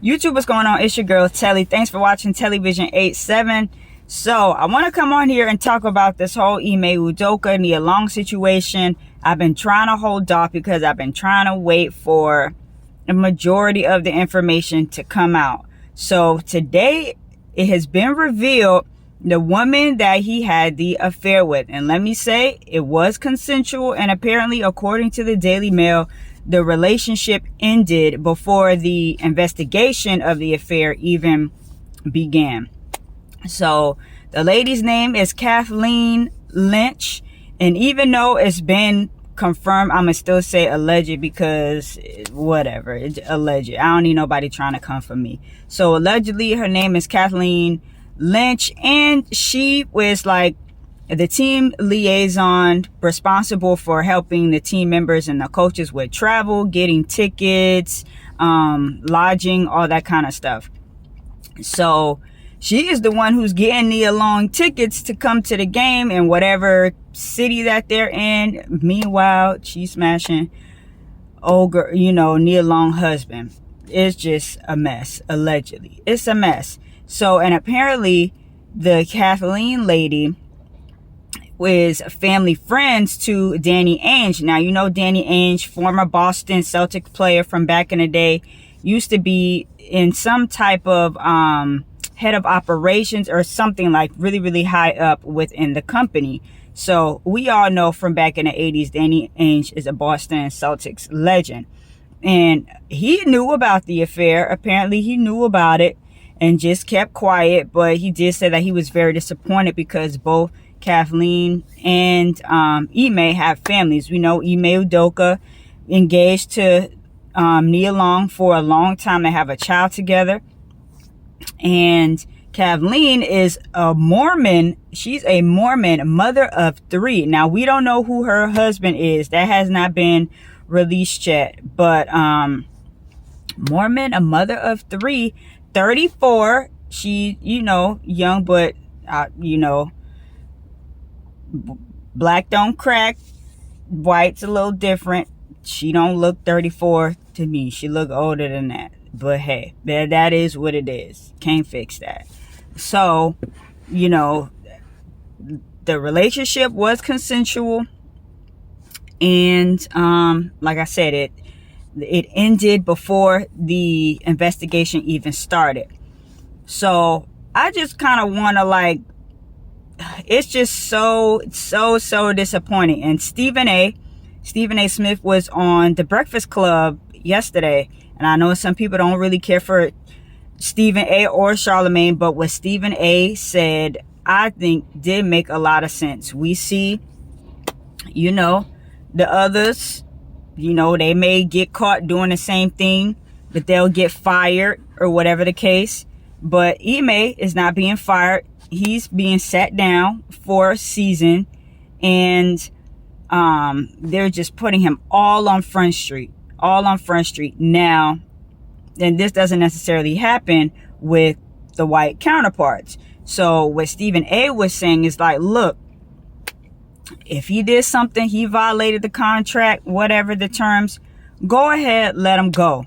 YouTube, what's going on? It's your girl Telly. Thanks for watching TelliVision87. So I want to come on here and talk about this whole Ime Udoka Nia Long situation. I've been trying to hold off because I've been trying to wait for the majority of the information to come out. So today it has been revealed the woman that he had the affair with, and let me say it was consensual, and apparently according to the Daily Mail, the relationship ended before the investigation of the affair even began. So the lady's name is Kathleen Lynch, and even though it's been confirmed, I'm gonna still say alleged because whatever, it's alleged. I don't need nobody trying to come for me. So allegedly her name is Kathleen Lynch, and she was like the team liaison responsible for helping the team members and the coaches with travel, getting tickets, lodging, all that kind of stuff. So she is the one who's getting Nia Long tickets to come to the game in whatever city that they're in. Meanwhile, she's smashing old girl, Nia Long husband. It's just a mess. Allegedly, it's a mess. So, and apparently the Kathleen lady was family friends to Danny Ainge. Now, you know Danny Ainge, former Boston Celtics player from back in the day, used to be in some type of head of operations or something, like really, really high up within the company. So we all know from back in the 80s, Danny Ainge is a Boston Celtics legend. And he knew about the affair. Apparently he knew about it and just kept quiet. But he did say that he was very disappointed because both Kathleen and Ime have families. We know Ime Udoka engaged to Nia Long for a long time. They have a child together. And Kathleen is a Mormon. She's a Mormon, mother of 3. Now, we don't know who her husband is. That has not been released yet. But Mormon, a mother of 3, 34. She, young, but, black don't crack. White's a little different. She don't look 34 to me. She look older than that. But hey, that is what it is. Can't fix that. So, the relationship was consensual. And like I said, it ended before the investigation even started. So I just kind of want to it's just so disappointing. And Stephen A. Smith was on The Breakfast Club yesterday. And I know some people don't really care for Stephen A. or Charlemagne, but what Stephen A. said, I think did make a lot of sense. We see, the others, they may get caught doing the same thing, but they'll get fired or whatever the case. But Ime is not being fired. He's being sat down for a season, and they're just putting him all on Front Street. Now, and this doesn't necessarily happen with the white counterparts. So what Stephen A. was saying is look, if he did something, he violated the contract, whatever the terms, go ahead, let him go.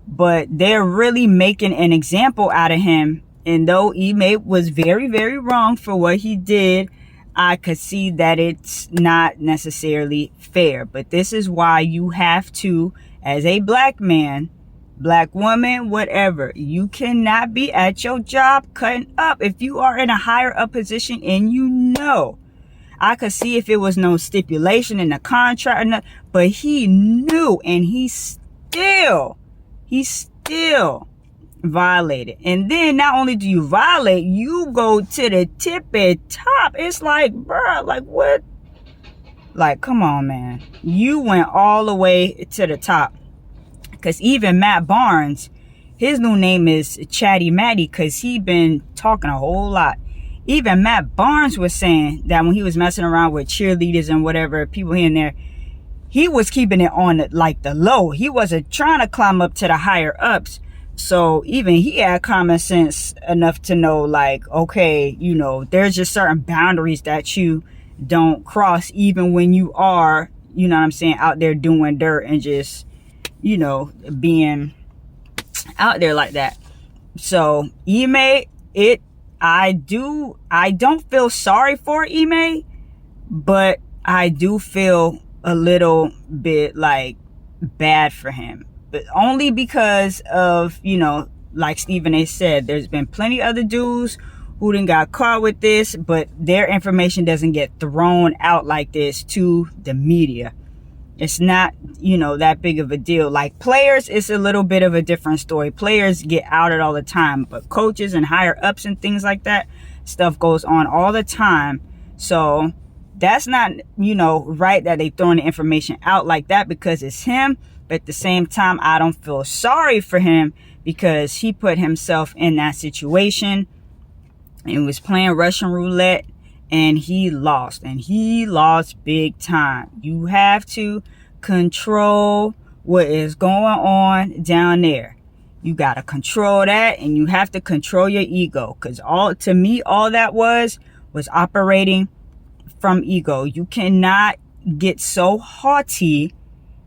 But they're really making an example out of him. And though Ime was very, very wrong for what he did, I could see that it's not necessarily fair. But this is why you have to, as a black man, black woman, whatever, you cannot be at your job cutting up. If you are in a higher up position and I could see if it was no stipulation in the contract, but he knew, and he still violated. And then not only do you violate, you go to the tippy top. It's bruh, what? Come on, man. You went all the way to the top. Because even Matt Barnes, his new name is Chatty Matty, because he been talking a whole lot. Even Matt Barnes was saying that when he was messing around with cheerleaders and whatever, people here and there, he was keeping it on the low. He wasn't trying to climb up to the higher ups. So even he had common sense enough to know, okay, there's just certain boundaries that you don't cross, even when you are, out there doing dirt and just, being out there like that. So Ime, I don't feel sorry for Ime, but I do feel a little bit like bad for him, but only because of, you know, like Stephen A said, there's been plenty other dudes who done got caught with this, but their information doesn't get thrown out like this to the media. It's not, you know, that big of a deal. Like players, it's a little bit of a different story. Players get outed all the time, but coaches and higher ups and things like that, stuff goes on all the time. So that's not, you know, right that they throwing the information out like that because it's him. But at the same time, I don't feel sorry for him because he put himself in that situation and was playing Russian roulette, and he lost big time. You have to control what is going on down there. You got to control that, and you have to control your ego, because all that was operating from ego. You cannot get so haughty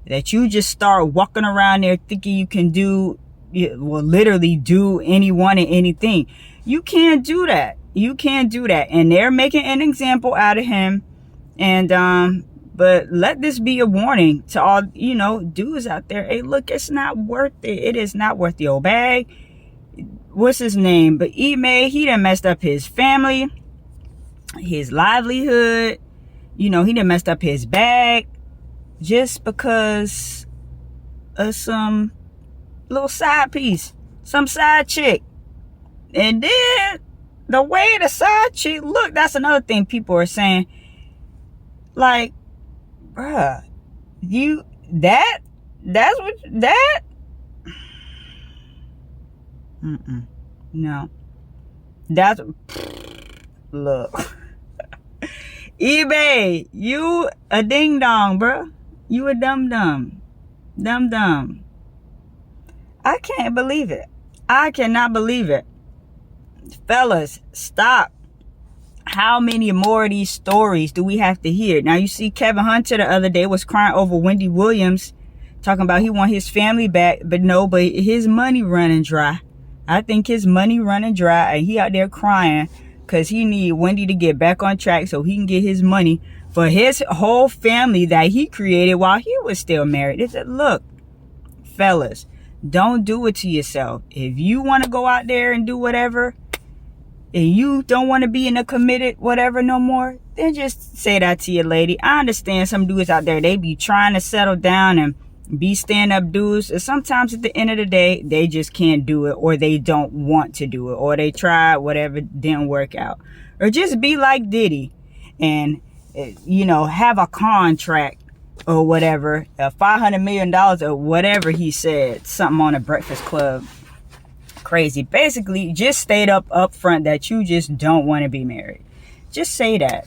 that you just start walking around there thinking you can literally do anyone and anything. You can't do that. You can't do that. And they're making an example out of him. And, but let this be a warning to all, you know, dudes out there. Hey, look, it's not worth it. It is not worth your bag. What's his name? But Ime, he done messed up his family, his livelihood. You know, he done messed up his bag just because of some little side piece, some side chick. And then the way the side chick look, that's another thing people are saying. Like, bruh, that's what that. No, that's look. eBay, you a ding dong, bruh. You a dum dum. I can't believe it. I cannot believe it. Fellas, stop. How many more of these stories do we have to hear? Now, you see Kevin Hunter the other day was crying over Wendy Williams, talking about he want his family back, but his money running dry. I think his money running dry, and he out there crying because he need Wendy to get back on track so he can get his money for his whole family that he created while he was still married. They said, look, fellas, don't do it to yourself. If you want to go out there and do whatever, and you don't want to be in a committed whatever no more, then just say that to your lady. I understand some dudes out there, they be trying to settle down and be stand-up dudes. And sometimes at the end of the day, they just can't do it, or they don't want to do it, or they tried, whatever, didn't work out. Or just be like Diddy and, you know, have a contract or whatever, $500 million or whatever he said, something on a Breakfast Club. Crazy. Basically, just stayed up front that you just don't want to be married. Just say that.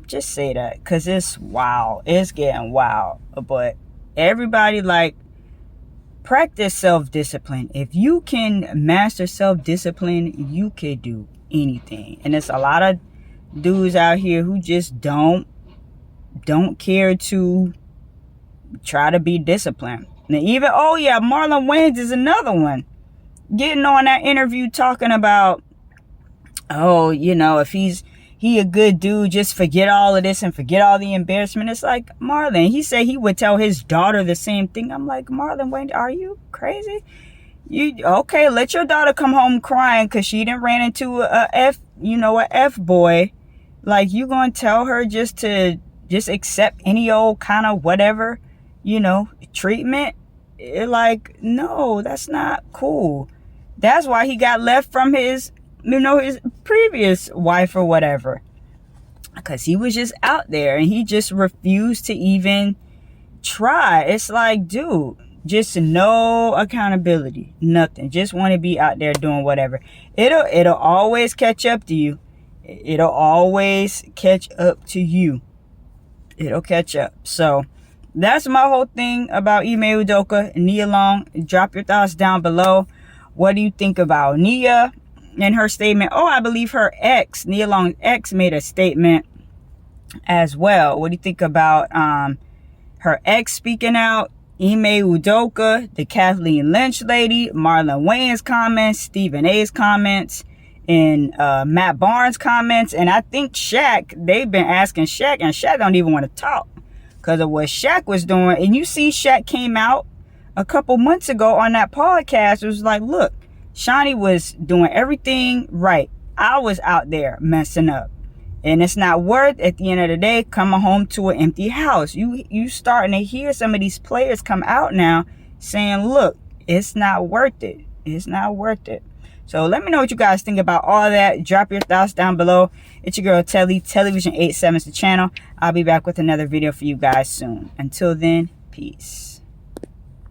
Just say that, because it's wild. It's getting wild. But everybody, like, practice self-discipline. If you can master self-discipline, you can do anything. And there's a lot of dudes out here who just don't care to try to be disciplined. And even, oh yeah, Marlon Wayans is another one. Getting on that interview talking about, oh, you know, if he a good dude, just forget all of this and forget all the embarrassment. It's like, Marlon, he said he would tell his daughter the same thing. I'm like, Marlon Wayne, are you crazy? Okay, let your daughter come home crying because she done ran into a F boy. Like, you gonna tell her just to accept any old kind of whatever, you know, treatment? Like, no, that's not cool. That's why he got left from his, you know, his previous wife or whatever. Because he was just out there and he just refused to even try. It's like, dude, just no accountability, nothing. Just want to be out there doing whatever. It'll always catch up to you. It'll always catch up to you. It'll catch up. So that's my whole thing about Ime Udoka, Nia Long. Drop your thoughts down below. What do you think about Nia and her statement? Oh, I believe her ex, Nia Long's ex, made a statement as well. What do you think about her ex speaking out? Ime Udoka, the Kathleen Lynch lady, Marlon Wayne's comments, Stephen A's comments, and Matt Barnes' comments. And I think Shaq, they've been asking Shaq, and Shaq don't even want to talk because of what Shaq was doing. And you see Shaq came out a couple months ago on that podcast. It was like, look, Shawnee was doing everything right. I was out there messing up. And it's not worth, at the end of the day, coming home to an empty house. You starting to hear some of these players come out now saying, look, it's not worth it. It's not worth it. So let me know what you guys think about all that. Drop your thoughts down below. It's your girl Telly. TelliVision87 is the channel. I'll be back with another video for you guys soon. Until then, peace.